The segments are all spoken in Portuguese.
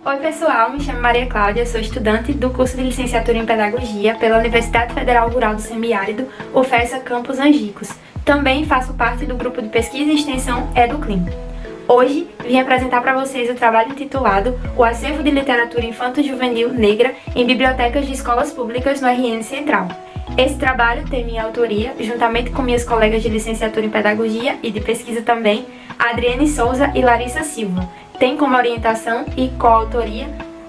Oi pessoal, me chamo Maria Cláudia, sou estudante do curso de licenciatura em Pedagogia pela Universidade Federal Rural do Semiárido, UFESA Campus Angicos. Também faço parte do grupo de pesquisa e extensão EduClim. Hoje vim apresentar para vocês o trabalho intitulado O Acervo de Literatura Infanto-Juvenil Negra em Bibliotecas de Escolas Públicas no RN Central. Esse trabalho tem minha autoria, juntamente com minhas colegas de licenciatura em Pedagogia e de pesquisa também, Adriane Souza e Larissa Silva. Tem como orientação e coautoria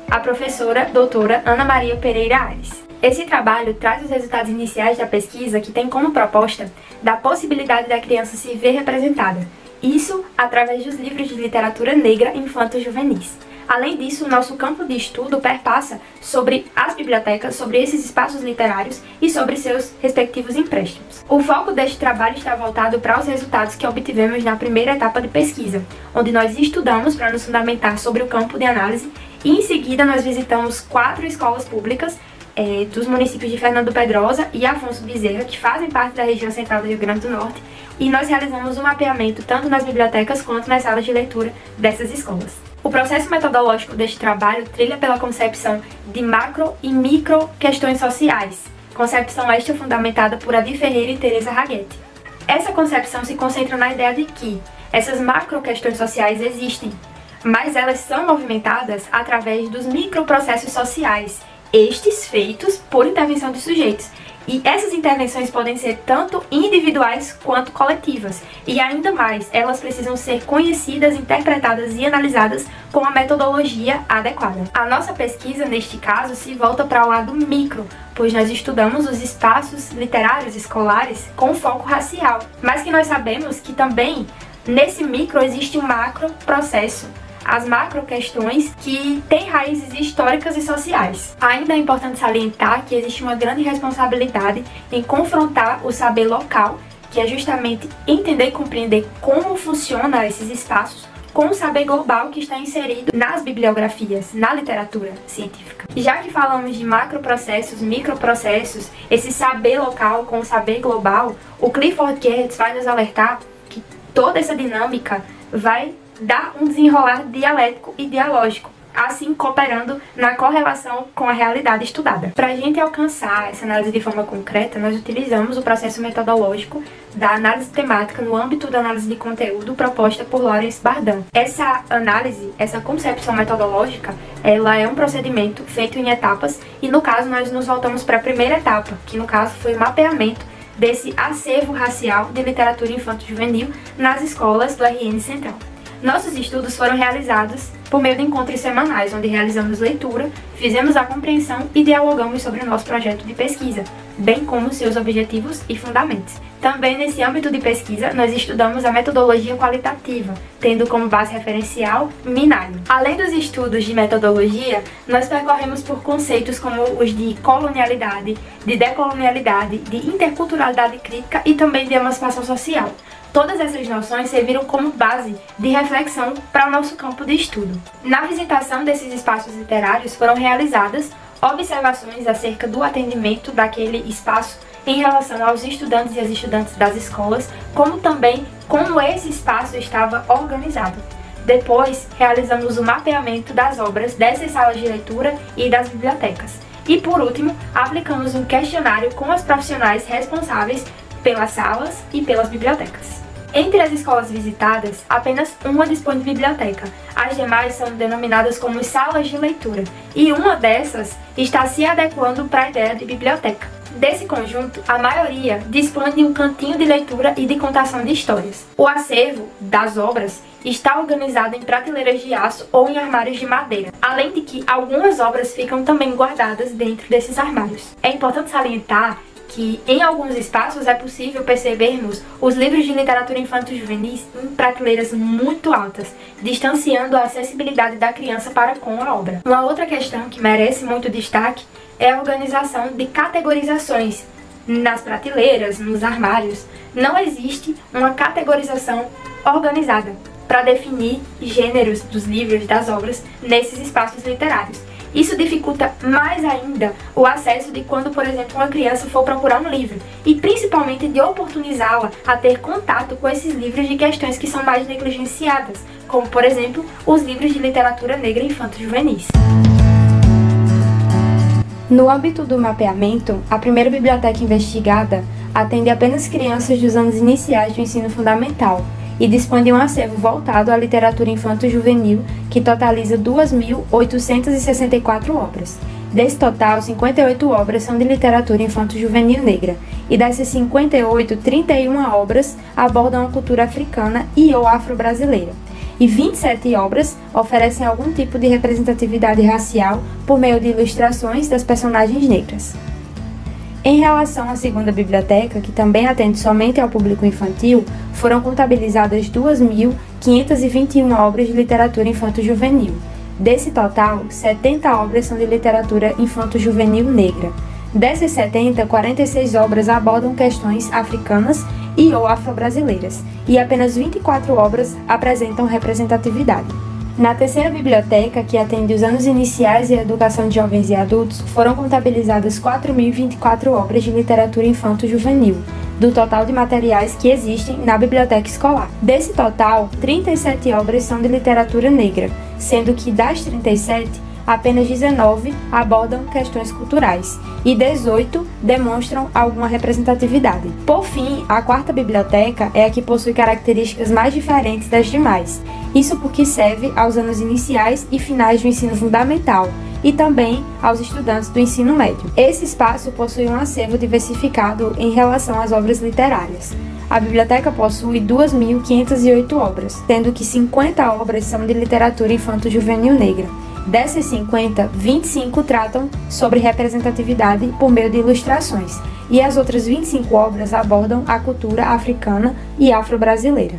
a professora doutora Ana Maria Pereira Aires. Esse trabalho traz os resultados iniciais da pesquisa que tem como proposta da possibilidade da criança se ver representada. Isso através dos livros de literatura negra infanto-juvenis. Além disso, o nosso campo de estudo perpassa sobre as bibliotecas, sobre esses espaços literários e sobre seus respectivos empréstimos. O foco deste trabalho está voltado para os resultados que obtivemos na primeira etapa de pesquisa, onde nós estudamos para nos fundamentar sobre o campo de análise e em seguida nós visitamos 4 escolas públicas dos municípios de Fernando Pedrosa e Afonso Bezerra, que fazem parte da região central do Rio Grande do Norte, e nós realizamos um mapeamento tanto nas bibliotecas quanto nas salas de leitura dessas escolas. O processo metodológico deste trabalho trilha pela concepção de macro e micro questões sociais, concepção esta fundamentada por Adi Ferreira e Teresa Raguetti. Essa concepção se concentra na ideia de que essas macro questões sociais existem, mas elas são movimentadas através dos microprocessos sociais, estes feitos por intervenção de sujeitos. E essas intervenções podem ser tanto individuais quanto coletivas. E ainda mais, elas precisam ser conhecidas, interpretadas e analisadas com a metodologia adequada. A nossa pesquisa, neste caso, se volta para o lado micro, pois nós estudamos os espaços literários escolares com foco racial. Mas que nós sabemos que também, nesse micro, existe um macro processo, as macro questões que têm raízes históricas e sociais. Ainda é importante salientar que existe uma grande responsabilidade em confrontar o saber local, que é justamente entender e compreender como funcionam esses espaços, com o saber global que está inserido nas bibliografias, na literatura científica. Já que falamos de macroprocessos, microprocessos, esse saber local com o saber global, o Clifford Geertz vai nos alertar que toda essa dinâmica vai dar um desenrolar dialético e dialógico, assim cooperando na correlação com a realidade estudada. Para a gente alcançar essa análise de forma concreta, nós utilizamos o processo metodológico da análise temática no âmbito da análise de conteúdo proposta por Lawrence Bardan. Essa análise, essa concepção metodológica, ela é um procedimento feito em etapas e no caso nós nos voltamos para a primeira etapa, que no caso foi o mapeamento desse acervo racial de literatura infanto-juvenil nas escolas do RN Central. Nossos estudos foram realizados por meio de encontros semanais, onde realizamos leitura, fizemos a compreensão e dialogamos sobre o nosso projeto de pesquisa, bem como seus objetivos e fundamentos. Também nesse âmbito de pesquisa, nós estudamos a metodologia qualitativa, tendo como base referencial Minardi. Além dos estudos de metodologia, nós percorremos por conceitos como os de colonialidade, de decolonialidade, de interculturalidade crítica e também de emancipação social. Todas essas noções serviram como base de reflexão para o nosso campo de estudo. Na visitação desses espaços literários foram realizadas observações acerca do atendimento daquele espaço em relação aos estudantes e às estudantes das escolas, como também como esse espaço estava organizado. Depois, realizamos o mapeamento das obras dessas salas de leitura e das bibliotecas. E, por último, aplicamos um questionário com os profissionais responsáveis pelas salas e pelas bibliotecas. Entre as escolas visitadas, apenas uma dispõe de biblioteca. As demais são denominadas como salas de leitura, e uma dessas está se adequando para a ideia de biblioteca. Desse conjunto, a maioria dispõe de um cantinho de leitura e de contação de histórias. O acervo das obras está organizado em prateleiras de aço ou em armários de madeira, além de que algumas obras ficam também guardadas dentro desses armários. É importante salientar que em alguns espaços é possível percebermos os livros de literatura infanto-juvenis em prateleiras muito altas, distanciando a acessibilidade da criança para com a obra. Uma outra questão que merece muito destaque é a organização de categorizações nas prateleiras, nos armários. Não existe uma categorização organizada para definir gêneros dos livros, das obras, nesses espaços literários. Isso dificulta mais ainda o acesso de quando, por exemplo, uma criança for procurar um livro, e principalmente de oportunizá-la a ter contato com esses livros de questões que são mais negligenciadas, como, por exemplo, os livros de literatura negra infanto-juvenis. No âmbito do mapeamento, a primeira biblioteca investigada atende apenas crianças dos anos iniciais do ensino fundamental e dispõe de um acervo voltado à literatura infanto-juvenil que totaliza 2.864 obras. Desse total, 58 obras são de literatura infanto-juvenil negra, e dessas 58, 31 obras abordam a cultura africana e ou afro-brasileira, e 27 obras oferecem algum tipo de representatividade racial por meio de ilustrações das personagens negras. Em relação à segunda biblioteca, que também atende somente ao público infantil, foram contabilizadas 2.521 obras de literatura infanto-juvenil. Desse total, 70 obras são de literatura infanto-juvenil negra. Dessas 70, 46 obras abordam questões africanas e ou afro-brasileiras, e apenas 24 obras apresentam representatividade. Na terceira biblioteca, que atende os anos iniciais e a educação de jovens e adultos, foram contabilizadas 4.024 obras de literatura infanto-juvenil, do total de materiais que existem na biblioteca escolar. Desse total, 37 obras são de literatura negra, sendo que das 37, apenas 19 abordam questões culturais e 18 demonstram alguma representatividade. Por fim, a quarta biblioteca é a que possui características mais diferentes das demais. Isso porque serve aos anos iniciais e finais do ensino fundamental e também aos estudantes do ensino médio. Esse espaço possui um acervo diversificado em relação às obras literárias. A biblioteca possui 2.508 obras, sendo que 50 obras são de literatura infanto-juvenil negra. Dessas 50, 25 tratam sobre representatividade por meio de ilustrações, e as outras 25 obras abordam a cultura africana e afro-brasileira.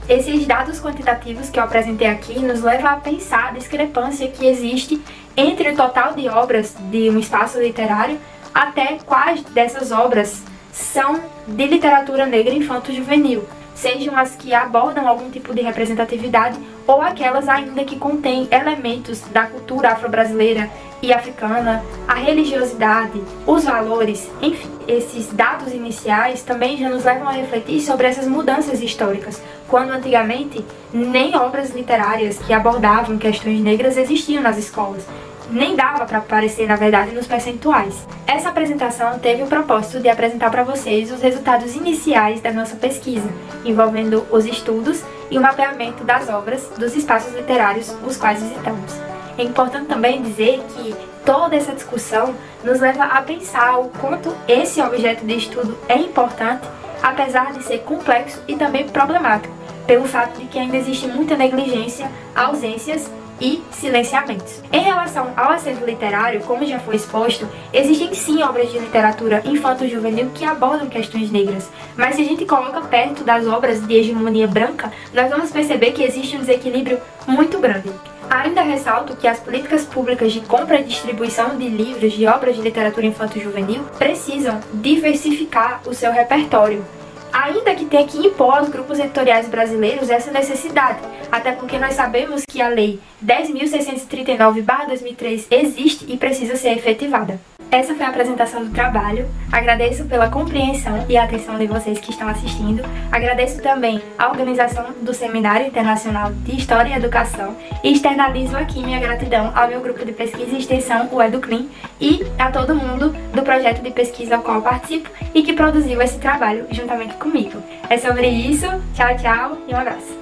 Esses dados quantitativos que eu apresentei aqui nos levam a pensar a discrepância que existe entre o total de obras de um espaço literário até quais dessas obras são de literatura negra infanto-juvenil, sejam as que abordam algum tipo de representatividade ou aquelas ainda que contêm elementos da cultura afro-brasileira e africana, a religiosidade, os valores, enfim. Esses dados iniciais também já nos levam a refletir sobre essas mudanças históricas, quando antigamente nem obras literárias que abordavam questões negras existiam nas escolas. Nem dava para aparecer, na verdade, nos percentuais. Essa apresentação teve o propósito de apresentar para vocês os resultados iniciais da nossa pesquisa, envolvendo os estudos e o mapeamento das obras dos espaços literários os quais visitamos. É importante também dizer que toda essa discussão nos leva a pensar o quanto esse objeto de estudo é importante, apesar de ser complexo e também problemático, pelo fato de que ainda existe muita negligência, ausências e silenciamentos. Em relação ao acervo literário, como já foi exposto, existem sim obras de literatura infanto-juvenil que abordam questões negras, mas se a gente coloca perto das obras de hegemonia branca, nós vamos perceber que existe um desequilíbrio muito grande. Ainda ressalto que as políticas públicas de compra e distribuição de livros de obras de literatura infanto-juvenil precisam diversificar o seu repertório, ainda que tenha que impor aos grupos editoriais brasileiros essa necessidade, até porque nós sabemos que a Lei 10.639/2003 existe e precisa ser efetivada. Essa foi a apresentação do trabalho. Agradeço pela compreensão e atenção de vocês que estão assistindo. Agradeço também a organização do Seminário Internacional de História e Educação e externalizo aqui minha gratidão ao meu grupo de pesquisa e extensão, o EduClean, e a todo mundo do projeto de pesquisa ao qual eu participo e que produziu esse trabalho juntamente comigo. É sobre isso. Tchau, tchau e um abraço.